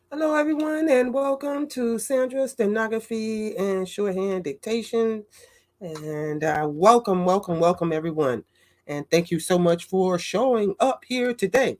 Hello, everyone, and welcome to Sandra's Stenography and Shorthand Dictation. And welcome, everyone. And thank you so much for showing up here today.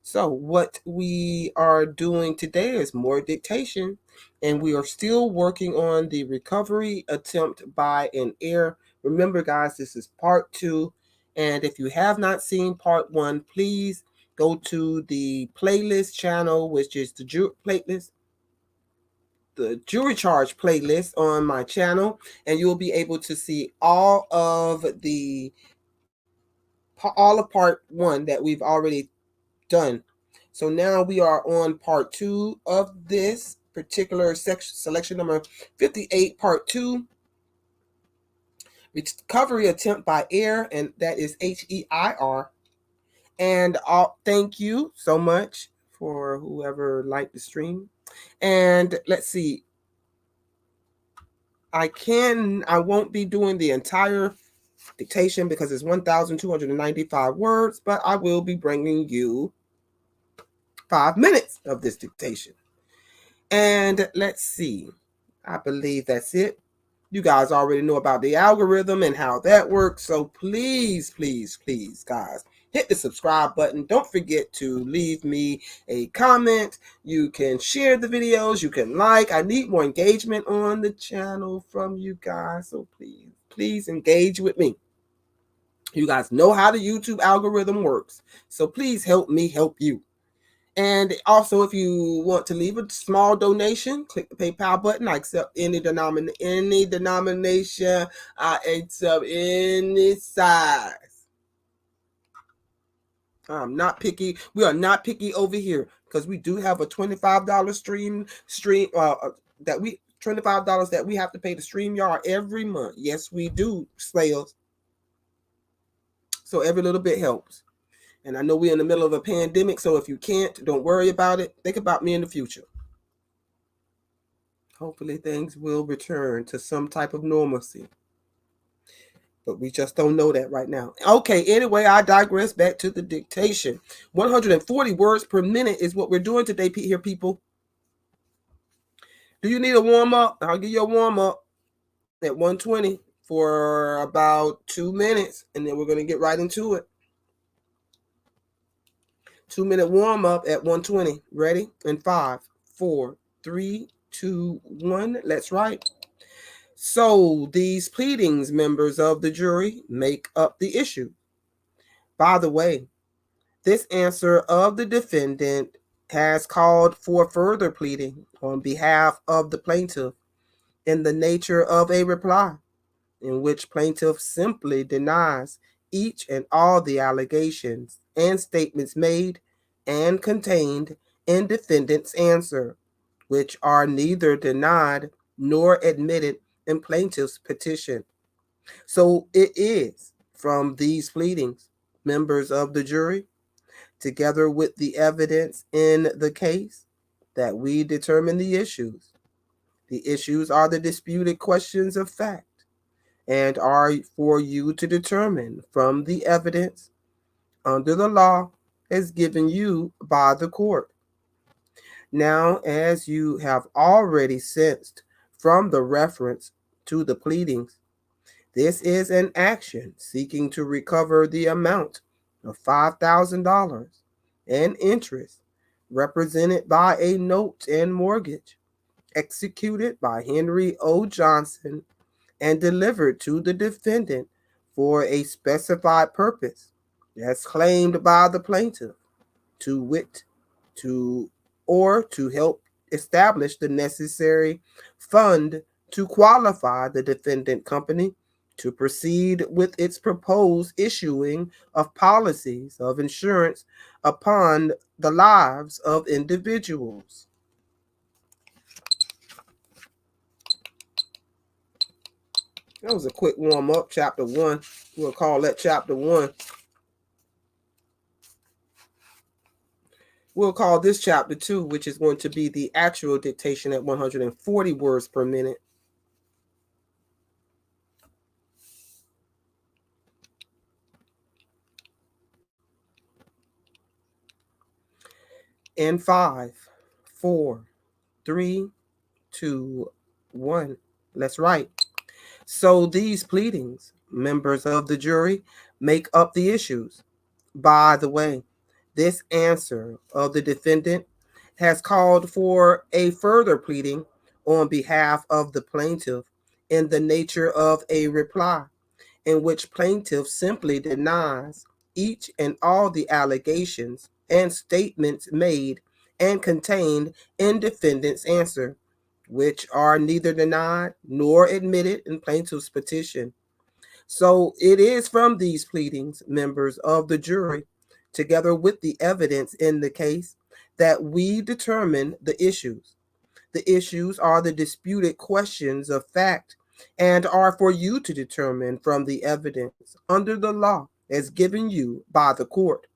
So, what we are doing today is more dictation, and we are still working on the recovery attempt by an Heir. Remember, guys, this is part 2. And if you have not seen part 1, please go to the playlist channel, which is the playlist, the jury charge playlist on my channel, and you'll be able to see all of part 1 that we've already done. So now we are on part 2 of this particular section, selection number 58, part 2, recovery attempt by Heir, and that is Heir. And thank you so much for whoever liked the stream. And let's see, I won't be doing the entire dictation because it's 1,295 words, but I will be bringing you 5 minutes of this dictation. And let's see, I believe that's it. You guys already know about the algorithm and how that works. So please, guys, hit the subscribe button. Don't forget to leave me a comment. You can share the videos. You can like. I need more engagement on the channel from you guys. So please engage with me. You guys know how the YouTube algorithm works. So please help me help you. And also, if you want to leave a small donation, click the PayPal button. I accept any denomination. I accept any size. I'm not picky. We are not picky over here because we do have a $25 stream that we $25 that we have to pay to StreamYard every month. Yes, we do, slayers. So every little bit helps. And I know we're in the middle of a pandemic, so if you can't, don't worry about it. Think about me in the future. Hopefully things will return to some type of normalcy. But we just don't know that right now. Okay, anyway, I digress. Back to the dictation. 140 words per minute is what we're doing today here, people. Do you need a warm-up? I'll give you a warm-up at 120 for about 2 minutes, and then we're going to get right into it. 2-minute warm-up at 120. Ready? In 5, 4, 3, 2, 1. Let's write. So these pleadings, members of the jury, make up the issue. By the way, this answer of the defendant has called for further pleading on behalf of the plaintiff in the nature of a reply, in which plaintiff simply denies each and all the allegations and statements made and contained in defendant's answer, which are neither denied nor admitted in plaintiff's petition. So it is from these pleadings, members of the jury, together with the evidence in the case, that we determine the issues. The issues are the disputed questions of fact and are for you to determine from the evidence under the law as given you by the court. Now, as you have already sensed from the reference to the pleadings, this is an action seeking to recover the amount of $5,000 and interest represented by a note and mortgage executed by Henry O. Johnson and delivered to the defendant for a specified purpose as claimed by the plaintiff, to wit, to help establish the necessary fund to qualify the defendant company to proceed with its proposed issuing of policies of insurance upon the lives of individuals. That was a quick warm up, chapter 1. We'll call that chapter 1. We'll call this chapter 2, which is going to be the actual dictation at 140 words per minute. In 5, 4, 3, 2, 1. Let's write. So these pleadings, members of the jury, make up the issues. By the way, this answer of the defendant has called for a further pleading on behalf of the plaintiff in the nature of a reply, in which plaintiff simply denies each and all the allegations and statements made and contained in defendant's answer, which are neither denied nor admitted in plaintiff's petition. So it is from these pleadings, members of the jury, together with the evidence in the case, that we determine the issues. The issues are the disputed questions of fact and are for you to determine from the evidence under the law as given you by the court.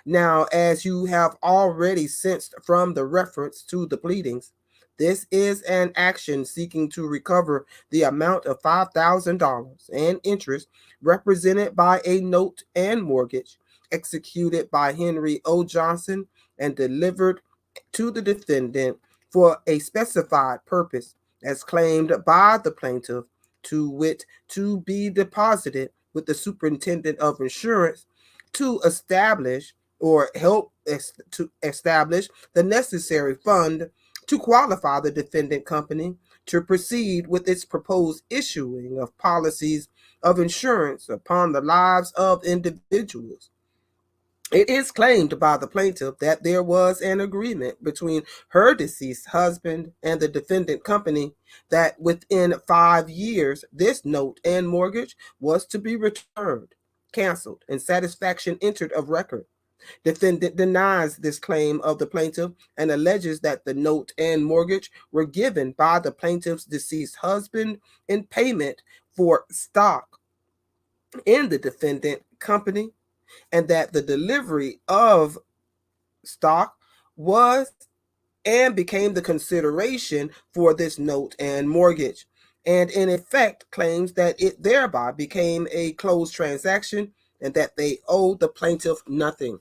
Now, as you have already sensed from the reference to the pleadings, this is an action seeking to recover the amount of $5,000 and interest represented by a note and mortgage executed by Henry O. Johnson and delivered to the defendant for a specified purpose as claimed by the plaintiff, to wit, to be deposited with the superintendent of insurance to establish or help to establish the necessary fund to qualify the defendant company to proceed with its proposed issuing of policies of insurance upon the lives of individuals. It is claimed by the plaintiff that there was an agreement between her deceased husband and the defendant company that within 5 years this note and mortgage was to be returned, canceled, and satisfaction entered of record. Defendant denies this claim of the plaintiff and alleges that the note and mortgage were given by the plaintiff's deceased husband in payment for stock in the defendant company, and that the delivery of stock was and became the consideration for this note and mortgage, and in effect claims that it thereby became a closed transaction and that they owed the plaintiff nothing.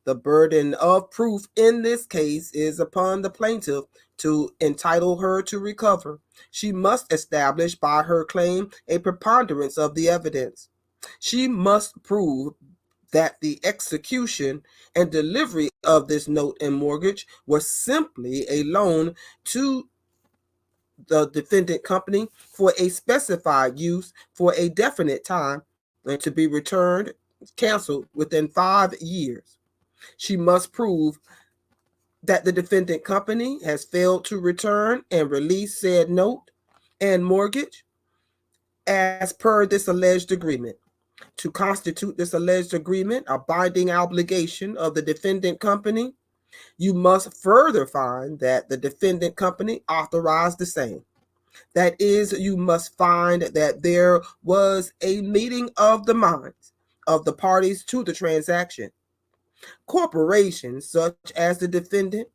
The burden of proof in this case is upon the plaintiff to entitle her to recover. She must establish by her claim a preponderance of the evidence. She must prove that the execution and delivery of this note and mortgage was simply a loan to the defendant company for a specified use for a definite time and to be returned, canceled within 5 years. She must prove that the defendant company has failed to return and release said note and mortgage as per this alleged agreement. To constitute this alleged agreement a binding obligation of the defendant company, you must further find that the defendant company authorized the same. That is, you must find that there was a meeting of the minds of the parties to the transaction. Corporations such as the defendant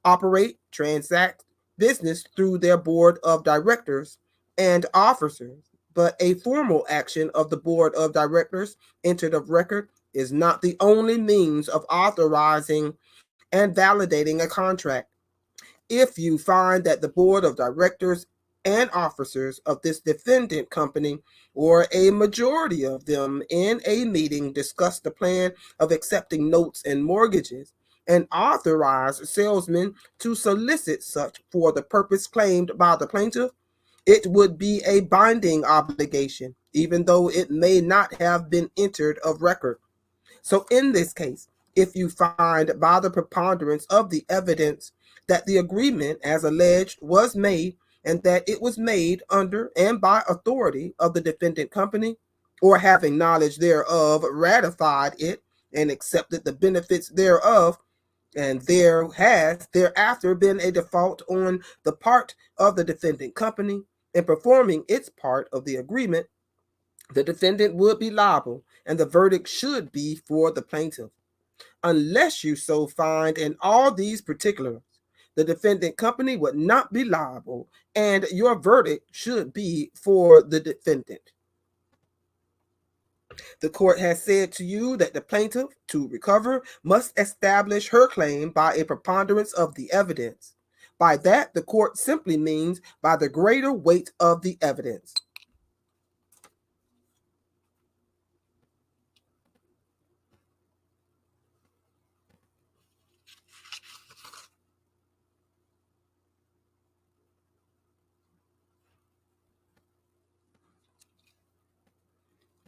operate, transact business through their board of directors and officers, but a formal action of the board of directors entered of record is not the only means of authorizing and validating a contract. If you find that the board of directors and officers of this defendant company, or a majority of them in a meeting, discuss the plan of accepting notes and mortgages and authorize salesmen to solicit such for the purpose claimed by the plaintiff, it would be a binding obligation, even though it may not have been entered of record. So in this case, if you find by the preponderance of the evidence that the agreement as alleged was made and that it was made under and by authority of the defendant company, or having knowledge thereof ratified it and accepted the benefits thereof, and there has thereafter been a default on the part of the defendant company in performing its part of the agreement, the defendant would be liable and the verdict should be for the plaintiff. Unless you so find in all these particulars, the defendant company would not be liable and your verdict should be for the defendant. The court has said to you that the plaintiff, to recover, must establish her claim by a preponderance of the evidence. By that, the court simply means by the greater weight of the evidence.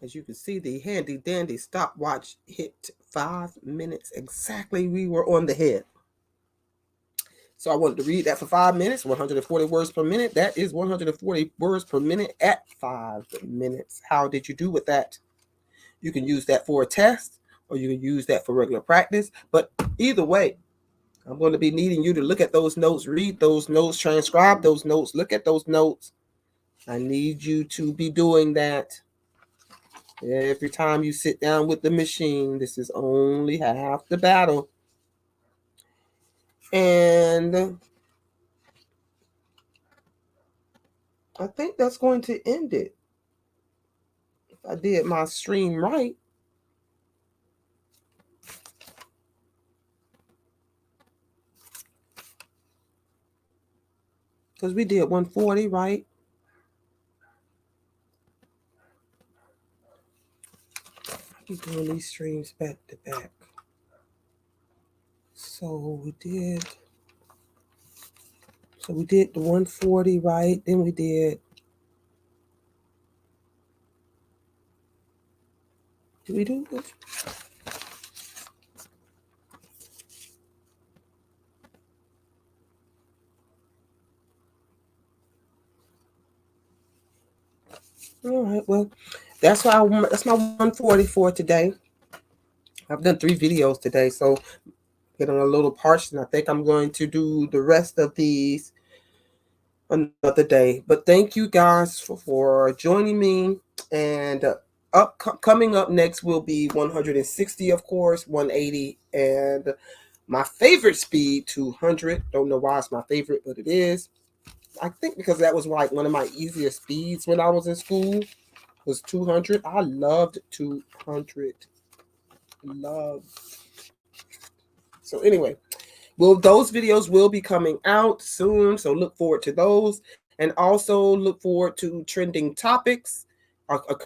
As you can see, the handy dandy stopwatch hit 5 minutes exactly. We were on the head. So I wanted to read that for 5 minutes, 140 words per minute. That is 140 words per minute at 5 minutes. How did you do with that? You can use that for a test, or you can use that for regular practice. But either way, I'm going to be needing you to look at those notes, read those notes, transcribe those notes, look at those notes. I need you to be doing that every time you sit down with the machine. This is only half the battle. And I think that's going to end it. If I did my stream right. Because we did 140, right? I keep doing these streams back to back. So we did the 140, right? Then we did we do this? All right, well, that's my 140 for today. I've done 3 videos today, so get on a little portion. I think I'm going to do the rest of these another day. But thank you guys for joining me. And coming up next will be 160, of course, 180, and my favorite speed, 200. Don't know why it's my favorite, but it is. I think because that was like one of my easiest speeds when I was in school, was 200. I loved 200. Love. So anyway, those videos will be coming out soon, so look forward to those. And also look forward to trending topics,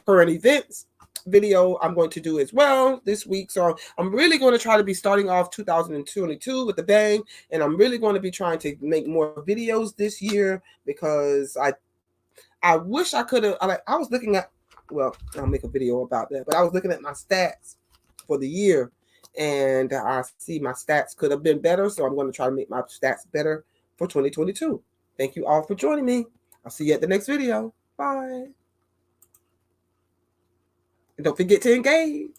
current events video I'm going to do as well this week. So I'm really going to try to be starting off 2022 with a bang, and I'm really going to be trying to make more videos this year because I wish I could have. I was looking at, well, I'll make a video about that, but I was looking at my stats for the year, and I see my stats could have been better, so I'm going to try to make my stats better for 2022. Thank you all for joining me. I'll see you at the next video. Bye. And don't forget to engage.